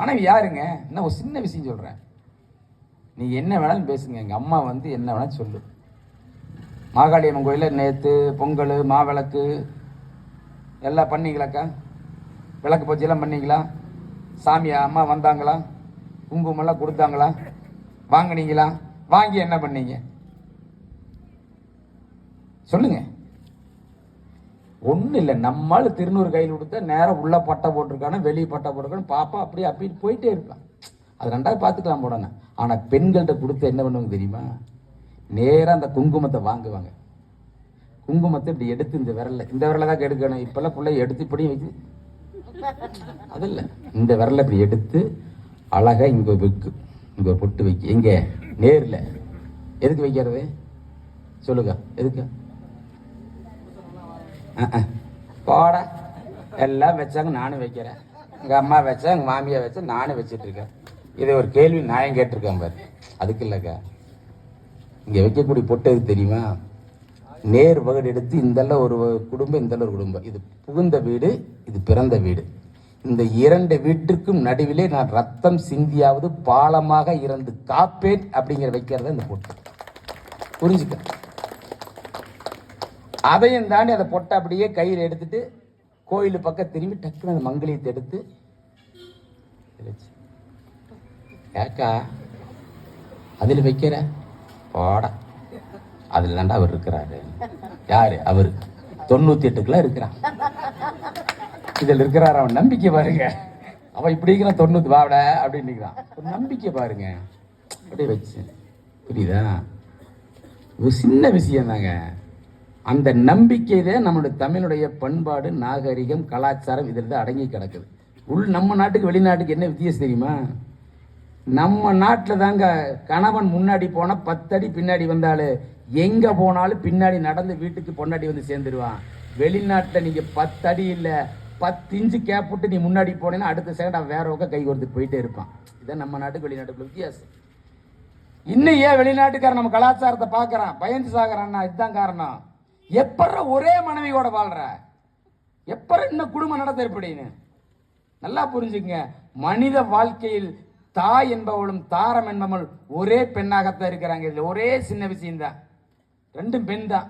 மனைவி யாருங்க? என்ன ஒரு சின்ன விஷயம் சொல்றேன். நீ என்ன வேணாலும் பேசுங்க. எங்க அம்மா வந்து என்ன வேணாலும் சொல்லு. மாகாளியம்மன் கோயிலில் நேற்று பொங்கல் மாவிளக்கு எல்லாம் பண்ணீங்களாக்கா? விளக்கு பூஜையெல்லாம் பண்ணீங்களா? சாமி அம்மா வந்தாங்களா? குங்குமம்லாம் கொடுத்தாங்களா? வாங்கினீங்களா? வாங்கி என்ன பண்ணீங்க சொல்லுங்க. ஒன்றும் இல்லை, நம்மளால திருநூறு கையில் கொடுத்தா நேரம் உள்ள பட்டை போட்டிருக்கானு வெளியே பட்டை போட்டிருக்கானு பாப்பா அப்படியே அப்படி போயிட்டே இருப்பான். அது ரெண்டாவது பார்த்துக்கலாம் போடனே. ஆனால் பெண்கள்கிட்ட கொடுத்து என்ன பண்ணுவாங்க தெரியுமா? நேராக அந்த குங்குமத்தை வாங்குவாங்க. குங்குமத்தை இப்படி எடுத்து இந்த விரலை தான் எடுக்கணும். இப்பெல்லாம் பிள்ளை எடுத்து இப்படியும் வைக்குது. அது இல்லை, இந்த விரலை இப்படி எடுத்து அழகா இங்கே வைக்கு, இங்கே பொட்டு வைக்க. எங்கே? நேரில். எதுக்கு வைக்கிறது சொல்லுங்க? எதுக்கு? போட எல்லாம் வச்சாங்க, நானும் வைக்கிறேன். எங்கள் அம்மா வச்சா, எங்கள் மாமியா வச்சா, நானும் வச்சிட்டு இருக்கேன். இதை ஒரு கேள்வி நான் கேட்டிருக்கேன் பாரு. அதுக்கு இல்லைக்கா, இங்கே வைக்கக்கூடிய பொட்டு எதுக்கு தெரியுமா? நேர் வகடு எடுத்து இந்தெல்லாம் ஒரு குடும்பம், இந்தெல்லாம் ஒரு குடும்பம். இது புகுந்த வீடு, இது பிறந்த வீடு. இந்த இரண்டு வீட்டிற்கும் நடுவிலே நான் ரத்தம் சிந்தியாவது பாலமாக இருந்து காப்பேன் அப்படிங்கிற வைக்கிறத இந்த பொட்டு. புரிஞ்சுக்க. அதையும் தாண்டி அதை பொட்டை அப்படியே கையில் எடுத்துட்டு கோயில் பக்கம் திரும்பி டக்குன்னு அந்த மங்கலியத்தை எடுத்து ஏக்கா அதில் வைக்கிற போட. அதில் தாண்டா அவர் இருக்கிறாரு. யாரு அவர்? 98 இருக்கிறான். இதில் இருக்கிறார். அவன் நம்பிக்கை பாருங்க. அவன் இப்படி இருக்கிறான் 90 வாவிட அப்படின்னு நிற்கிறான். ஒரு நம்பிக்கை பாருங்க. அப்படியே வச்சு புரியுதா? ஒரு சின்ன விஷயம் தாங்க. அந்த நம்பிக்கை தான் நம்மளுடைய தமிழுடைய பண்பாடு, நாகரிகம், கலாச்சாரம் இதில் தான் அடங்கி கிடக்குது. நம்ம நாட்டுக்கு வெளிநாட்டுக்கு என்ன வித்தியாசம் தெரியுமா? நம்ம நாட்டில் தாங்க கணவன் முன்னாடி போனால் 10 அடி பின்னாடி வந்தாலும் எங்கே போனாலும் பின்னாடி நடந்து வீட்டுக்கு பொன்னாடி வந்து சேர்ந்துருவான். வெளிநாட்டில் நீங்கள் 10 அடி இல்லை 10 இன்ச்சு கேப் விட்டு நீ முன்னாடி போனேன்னா அடுத்த செகண்ட் அவன் வேற பக்கம் கை கொடுத்துட்டு போயிட்டே இருப்பான். இதான் நம்ம நாட்டுக்கு வெளிநாட்டுக்குள்ள வித்தியாசம். இன்னும் ஏன் வெளிநாட்டுக்காரன் நம்ம கலாச்சாரத்தை பார்க்குறான், பயந்து சாகிறான்னா இதுதான் காரணம். எப்பற ஒரே மனைவியோட வாழ்ற, எப்பற இன்னும் குடும்பம் நடத்த எப்படின்னு நல்லா புரிஞ்சுங்க. மனித வாழ்க்கையில் தாய் என்பவளும் தாரம் என்பவள் ஒரே பெண்ணாகத்தான் இருக்கிறாங்க. இதுல ஒரே சின்ன விஷயம்தான், ரெண்டும் பெண் தான்.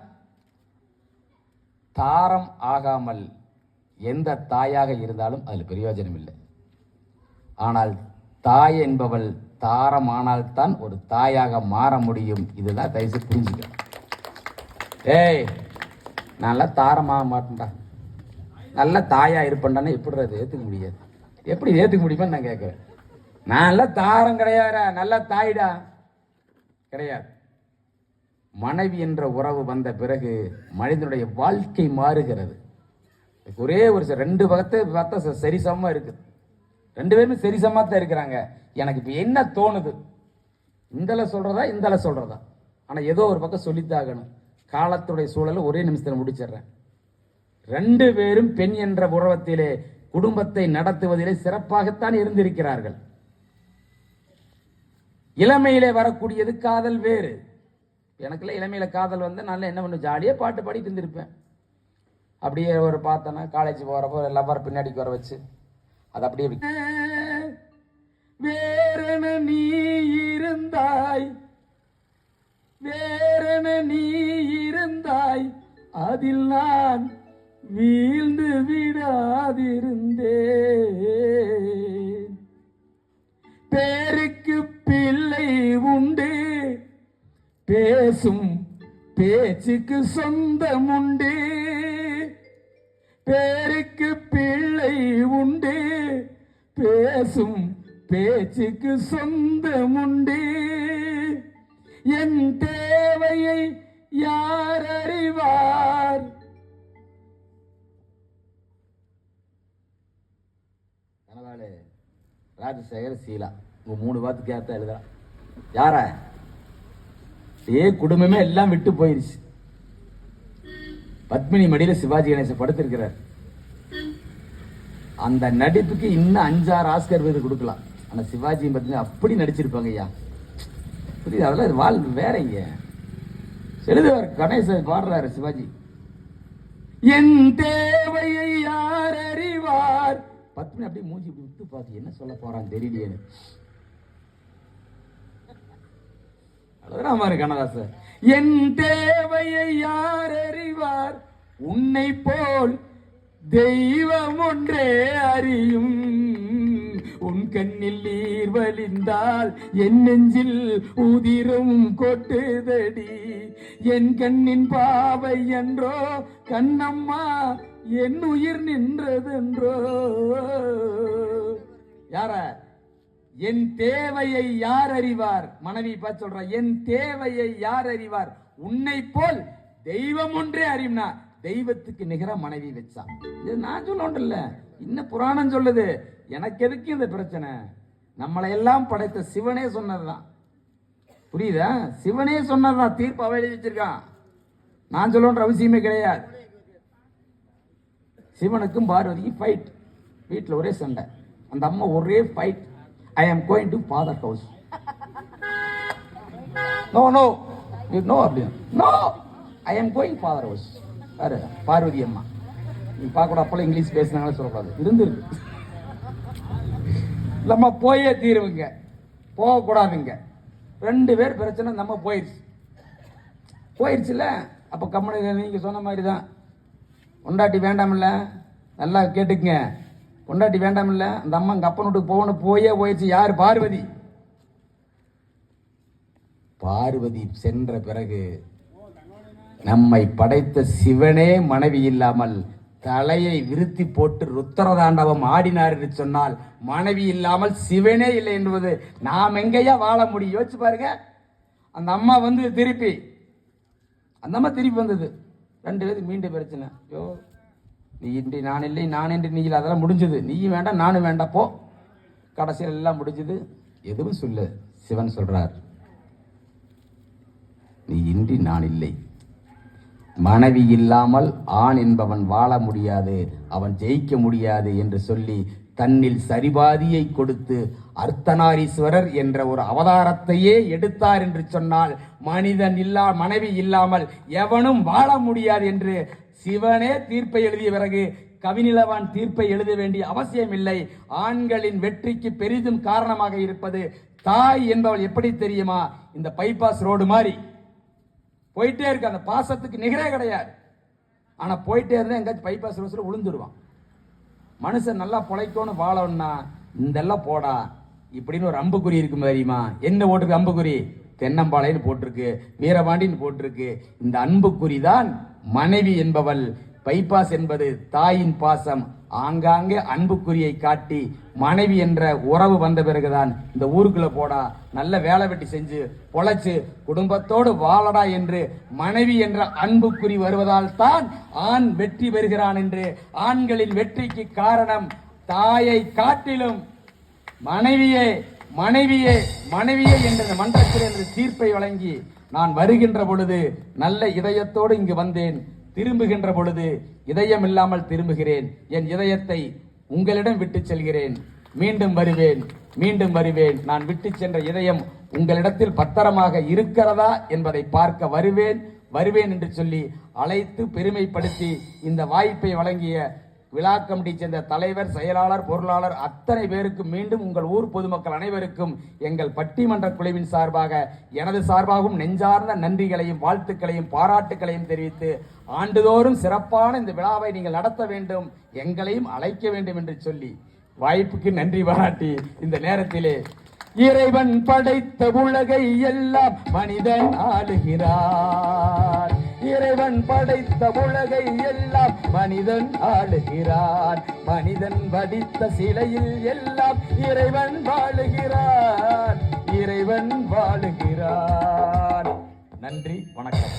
தாரம் ஆகாமல் எந்த தாயாக இருந்தாலும் அதில் பிரயோஜனம் இல்லை. ஆனால் தாய் என்பவள் தாரமானால் தான் ஒரு தாயாக மாற முடியும். இதுதான் தயவுசெய்து புரிஞ்சுக்க. ஏய், நல்லா தாரமாக மாட்டேன்டா, நல்ல தாயா இருப்பேன்டான்னு எப்படி அதை ஏற்றுக்க முடியாது? எப்படி ஏற்றுக்க முடியுமான்னு நான் கேட்குறேன். நல்ல தாரம் கிடையாது, நல்ல தாயிடா கிடையாது. மனைவி என்ற உறவு வந்த பிறகு மனிதனுடைய வாழ்க்கை மாறுகிறது. ஒரே ஒரு 2 பக்கத்தை பார்த்தா சரிசமா இருக்குது. 2 பேருமே சரிசமா தான் இருக்கிறாங்க. எனக்கு இப்போ என்ன தோணுது, இந்தல சொல்றதா இந்தல சொல்றதா? ஆனால் ஏதோ ஒரு பக்கம் சொல்லித்தாகணும். காலத்துடைய சூழலை ஒரே நிமிஷத்தில் முடிச்சிடுறேன். 2 பேரும் பெண் என்ற உறவத்திலே குடும்பத்தை நடத்துவதிலே சிறப்பாகத்தான் இருந்திருக்கிறார்கள். இளமையிலே வரக்கூடியது காதல் வேறு. எனக்குள்ள இளமையில காதல் வந்து நல்லா என்ன பண்ணு, ஜாலியாக பாட்டு பாடிட்டு இருந்திருப்பேன். அப்படியே ஒரு பார்த்தேன்னா காலேஜ் போகிறப்போ லவ்வர் பின்னாடிக்கு வர வச்சு அது அப்படியே வேறென நீ இருந்தாய், வேறென நீ இருந்தாய், அதில் நான் வீழ்ந்து விடாதிருந்தேன். பேருக்கு பிள்ளை உண்டு, பேசும் பேச்சுக்கு சொந்தம் உண்டு. பேருக்கு பிள்ளை உண்டு, பேசும் பேச்சுக்கு சொந்தம் உண்டு. என் தேவையை யார் அறிவார்? கனவாளு ராஜசேகர் சீலா உங்க 3 வார்த்தை கேட்டா எழுதா யார? குடும்பமே எல்லாம் விட்டு போயிருச்சு. பத்மினி மடியில சிவாஜி கணேசன் படுத்திருக்கிறார். அந்த நடிப்புக்கு இன்னும் 5-6 ஆஸ்கர் விருது கொடுக்கலாம். ஆனா சிவாஜி பத்மினி அப்படி நடிச்சிருப்பாங்க ஐயா. புரியுது? அதெல்லாம் வாழ் வேறங்க. எழுதுவார் கணேசன், பாடுறாரு சிவாஜி. என் தேவையை யார் அறிவார்? 10 அப்படியே மூஞ்சி இப்படி விட்டு பார்த்து என்ன சொல்ல போறான் தெரியலையே. அழகாம இருக்கு கண்ணதாசன். என் தேவையை யார் அறிவார், உன்னை போல் தெய்வம் ஒன்றே அறியும். உன் கண்ணில் நீர் வழிந்தால் என் நெஞ்சில் உதிரும் கொட்டுதடி. என் கண்ணின் பாவை என்றோ கண்ணம்மா என் உயிர் நின்றதென்றோ. யார? என் தேவையை யார் அறிவார்? மனைவி பார்த்து சொல்ற, என் தேவையை யார் அறிவார், உன்னை போல் தெய்வம் ஒன்றே அறியும்னா தெய்வத்துக்கு நிகர மனைவி வச்சான். இது நான் சொல்ல, இன்னும் புராணம் சொல்லுது. எனக்கு எதுக்கு இந்த பிரச்சனை? நம்மளை எல்லாம் படைத்த சிவனே சொன்னதுதான். புரியுதா? சிவனே சொன்னதுதான். தீர்ப்பு அவ எழுதி வச்சிருக்கான். நான் சொல்லணுன்ற அவசியமே கிடையாது. சிவனுக்கும் பார்வதிக்கும் ஃபைட். வீட்டில் ஒரே சண்டை. அந்த அம்மா ஒரே fight. I am going to father house. No, no. You know அப்படியா? No. I am going father house. யாரு? பார்வதி அம்மா. நீ பார்க்க அப்பெல்லாம் இங்கிலீஷ் பேசினாங்களே சொல்லக்கூடாது. இருந்துருக்கு. நம்ம போயே தீருவீங்க, போகக்கூடாதுங்க. 2 பேர் பிரச்சனை. நம்ம போயிடுச்சுல. அப்போ கம்மனு நீங்கள் சொன்ன மாதிரி தான். பொண்டாட்டி வேண்டாமில்ல, நல்லா கேட்டுக்குங்க. பொண்டாட்டி வேண்டாமில்ல, அந்த அம்மா அங்கே அப்பன் வீட்டுக்கு போகணும் போயிடுச்சு. யார்? பார்வதி. பார்வதி சென்ற பிறகு நம்மை படைத்த சிவனே மனைவி இல்லாமல் தலையை விருத்தி போட்டு ருத்திரதாண்டவம் ஆடினார் என்று சொன்னால் மனைவி இல்லாமல் சிவனே இல்லை என்பது நாம் எங்கேயா வாழ முடியும்? யோசிச்சு பாருங்க. அந்த அம்மா வந்து திருப்பி வந்தது. 2 பேருக்கு மீண்டும் பிரச்சனை. ஐயோ, நீ இன்றி நான் இல்லை, நான் என்று நீ இல்லை. அதெல்லாம் முடிஞ்சது. நீயும் வேண்டாம், நானும் வேண்டாம், போ. கடைசியில் எல்லாம் முடிஞ்சது. எதுவும் சொல்லு. சிவன் சொல்றார், நீ இன்றி நான் இல்லை. மனைவி இல்லாமல் ஆண் என்பவன் வாழ முடியாது, அவன் ஜெயிக்க முடியாது என்று சொல்லி தன்னில் சரிபாதியை கொடுத்து அர்த்தநாரீஸ்வரர் என்ற ஒரு அவதாரத்தையே எடுத்தார் என்று சொன்னால் மனைவி இல்லாமல் எவனும் வாழ முடியாது என்று சிவனே தீர்ப்பை எழுதிய பிறகு கவிநிலவான் தீர்ப்பை எழுத வேண்டிய அவசியம் இல்லை. ஆண்களின் வெற்றிக்கு பெரிதும் காரணமாக இருப்பது தாய் என்பவள். எப்படி தெரியுமா? இந்த பைபாஸ் ரோடு மாதிரி போயிட்டே இருக்கு. அந்த பாசத்துக்கு நிகரே கிடையாது. ஆனா போயிட்டே இருந்தா எங்காச்சும் பைபாஸ் ரோஸ்ல விழுந்துருவான். மனுஷன் நல்லா பொழைக்கணும் வாழணும்னா இந்தெல்லாம் போடா இப்படின்னு ஒரு அம்புக்குறி இருக்கு தெரியுமா? என்ன போட்டிருக்கு அம்புக்குறி? தென்னம்பாளைன்னு போட்டிருக்கு, வீரபாண்டின்னு போட்டிருக்கு. இந்த அன்புக்குறி தான் மனைவி என்பவள். பைபாஸ் என்பது தாயின் பாசம். ஆங்காங்கே அன்புக்குறியை காட்டி மனைவி என்ற உறவு வந்த பிறகுதான் இந்த ஊருக்குள்ள போடா, நல்ல வேலை வெட்டி செஞ்சு பொழைச்சு குடும்பத்தோடு வாழடா என்று மனைவி என்ற அன்புக்குறி வருவதால் தான் ஆண் வெற்றி பெறுகிறான் என்று. ஆண்களின் வெற்றிக்கு காரணம் தாயை காட்டிலும் மனைவியே மனைவியே மனைவியே என்ற மன்றத்தில் என்று தீர்ப்பை வழங்கி நான் வருகின்ற பொழுது நல்ல இதயத்தோடு இங்கு வந்தேன். திரும்புகின்ற பொழுது இதயம் இல்லாமல் திரும்புகிறேன். என் இதயத்தை உங்களிடம் விட்டு செல்கிறேன். மீண்டும் வருவேன். நான் விட்டு சென்ற இதயம் உங்களிடத்தில் பத்திரமாக இருக்கிறதா என்பதை பார்க்க வருவேன் என்று சொல்லி அழைத்து பெருமைப்படுத்தி இந்த வாய்ப்பை வழங்கிய விழா கமிட்டி சேர்ந்த தலைவர், செயலாளர், பொருளாளர் அத்தனை பேருக்கும் மீண்டும் உங்கள் ஊர் பொதுமக்கள் அனைவருக்கும் எங்கள் பட்டிமன்ற குழுவின் சார்பாக எனது சார்பாகவும் நெஞ்சார்ந்த நன்றிகளையும் வாழ்த்துக்களையும் பாராட்டுகளையும் தெரிவித்து ஆண்டுதோறும் சிறப்பான இந்த விழாவை நீங்கள் நடத்த வேண்டும், எங்களையும் அழைக்க வேண்டும் என்று சொல்லி வாய்ப்புக்கு நன்றி பாராட்டி இந்த நேரத்திலே இறைவன் படைத்த உலகை எல்லாம் மனிதன் ஆளுகிறான். இறைவன் படைத்த உலகை எல்லாம் மனிதன் ஆளுகிறான். மனிதன் வடித்த சிலையில் எல்லாம் இறைவன் வாழுகிறான். நன்றி, வணக்கம்.